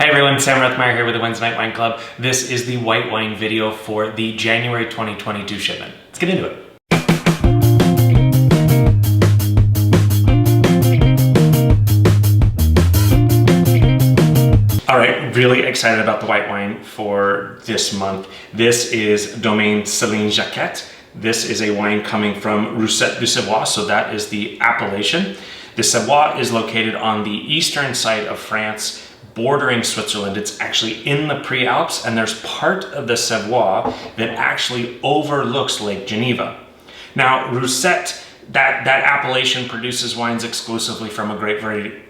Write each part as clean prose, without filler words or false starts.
Hi everyone, Sam Rothmeyer here with the Wednesday Night Wine Club. This is the white wine video for the January 2022 shipment. Let's get into it. All right, really excited about the white wine for this month. This is Domaine Céline Jacquet. This is a wine coming from Roussette du Savoie, so that is the appellation. The Savoie is located on the eastern side of France, bordering Switzerland. It's actually in the Prealps, and there's part of the Savoie that actually overlooks Lake Geneva. Now, Roussette, that appellation produces wines exclusively from a great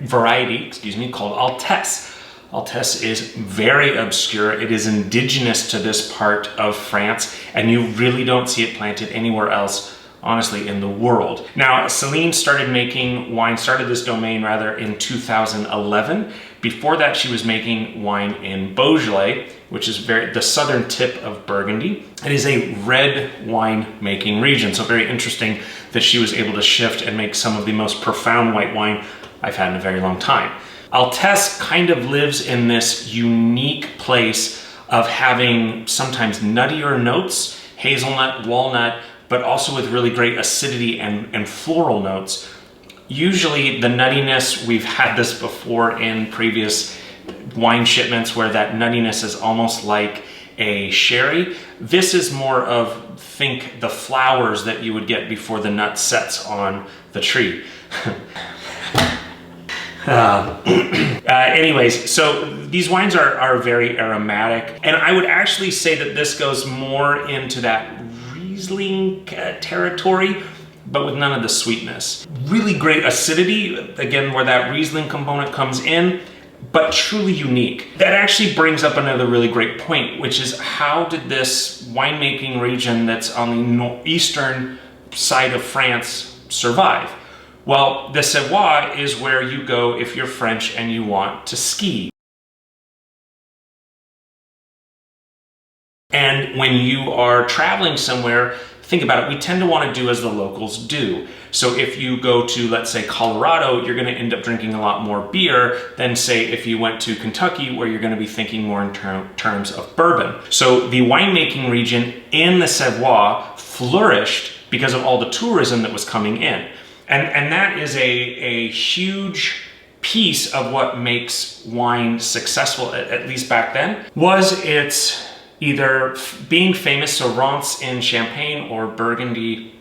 variety, called Altesse. Altesse is very obscure. It is indigenous to this part of France, and you really don't see it planted anywhere else, honestly, in the world. Now, Céline started this domain in 2011. Before that, she was making wine in Beaujolais, which is the southern tip of Burgundy. It is a red wine making region, so very interesting that she was able to shift and make some of the most profound white wine I've had in a very long time. Altesse kind of lives in this unique place of having sometimes nuttier notes, hazelnut, walnut, but also with really great acidity and floral notes. Usually the nuttiness, we've had this before in previous wine shipments where that nuttiness is almost like a sherry. This is more of, think the flowers that you would get before the nut sets on the tree. Anyways, so these wines are very aromatic, and I would actually say that this goes more into that Riesling territory, but with none of the sweetness. Really great acidity, again, where that Riesling component comes in, but truly unique. That actually brings up another really great point, which is how did this winemaking region that's on the eastern side of France survive? Well, the Savoie is where you go if you're French and you want to ski. And when you are traveling somewhere, think about it, we tend to want to do as the locals do. So if you go to, let's say, Colorado, you're going to end up drinking a lot more beer than, say, if you went to Kentucky, where you're going to be thinking more in terms of bourbon. So the winemaking region in the Savoie flourished because of all the tourism that was coming in. And that is a huge piece of what makes wine successful, at least back then, was its either being famous, so Reims in Champagne or Burgundy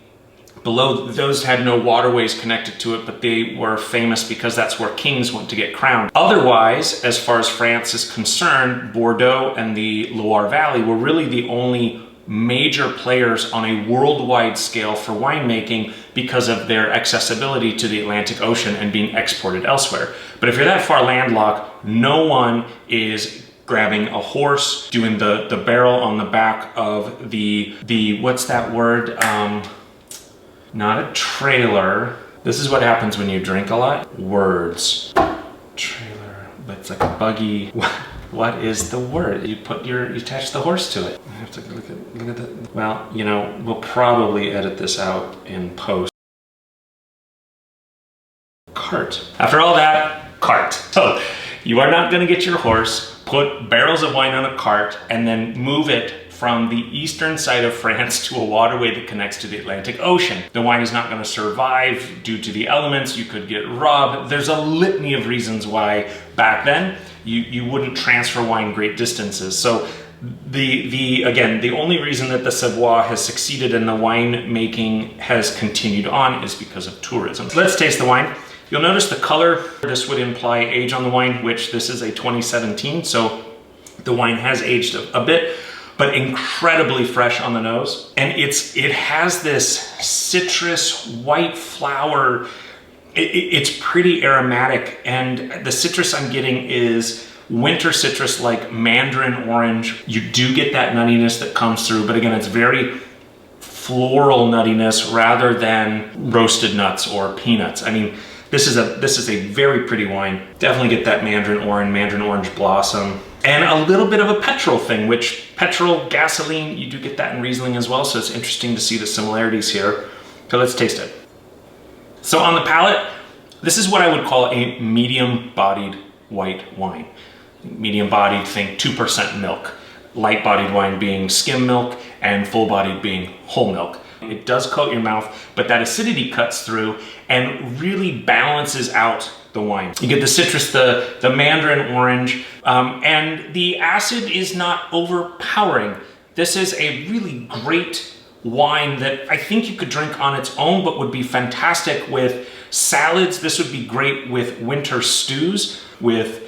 below, those had no waterways connected to it, but they were famous because that's where kings went to get crowned. Otherwise, as far as France is concerned, Bordeaux and the Loire Valley were really the only major players on a worldwide scale for winemaking because of their accessibility to the Atlantic Ocean and being exported elsewhere. But if you're that far landlocked, no one is grabbing a horse, doing the barrel on the back of the what's that word? Not a trailer. This is what happens when you drink a lot. Words. Trailer, but it's like a buggy. What is the word? You attach the horse to it. I have to look at that. Well, you know, we'll probably edit this out in post. Cart. After all that, cart. So you are not going to get your horse, put barrels of wine on a cart, and then move it from the eastern side of France to a waterway that connects to the Atlantic Ocean. The wine is not going to survive due to the elements. You could get robbed. There's a litany of reasons why back then you wouldn't transfer wine great distances. So again, the only reason that the Savoie has succeeded and the wine making has continued on is because of tourism. Let's taste the wine. You'll notice the color. This would imply age on the wine, which this is a 2017, so the wine has aged a bit, but incredibly fresh on the nose. And it has this citrus, white flower. It's pretty aromatic, and the citrus I'm getting is winter citrus like mandarin orange. You do get that nuttiness that comes through, but again, it's very floral nuttiness rather than roasted nuts or peanuts. I mean, this is a very pretty wine. Definitely get that mandarin orange blossom, and a little bit of a petrol thing, which petrol, gasoline, you do get that in Riesling as well, so it's interesting to see the similarities here. So let's taste it. So on the palate, this is what I would call a medium-bodied white wine. Medium-bodied, think 2% milk. Light-bodied wine being skim milk, and full-bodied being whole milk. It does coat your mouth, but that acidity cuts through and really balances out the wine. You get the citrus, the mandarin orange, and the acid is not overpowering. This is a really great wine that I think you could drink on its own, but would be fantastic with salads. This would be great with winter stews, with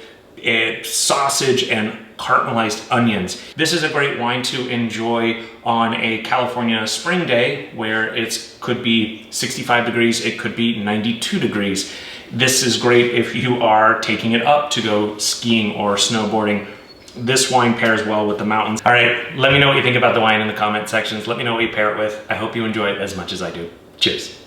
sausage and caramelized onions. This is a great wine to enjoy on a California spring day where it could be 65 degrees, it could be 92 degrees. This is great if you are taking it up to go skiing or snowboarding. This wine pairs well with the mountains. All right, let me know what you think about the wine in the comment sections. Let me know what you pair it with. I hope you enjoy it as much as I do. Cheers.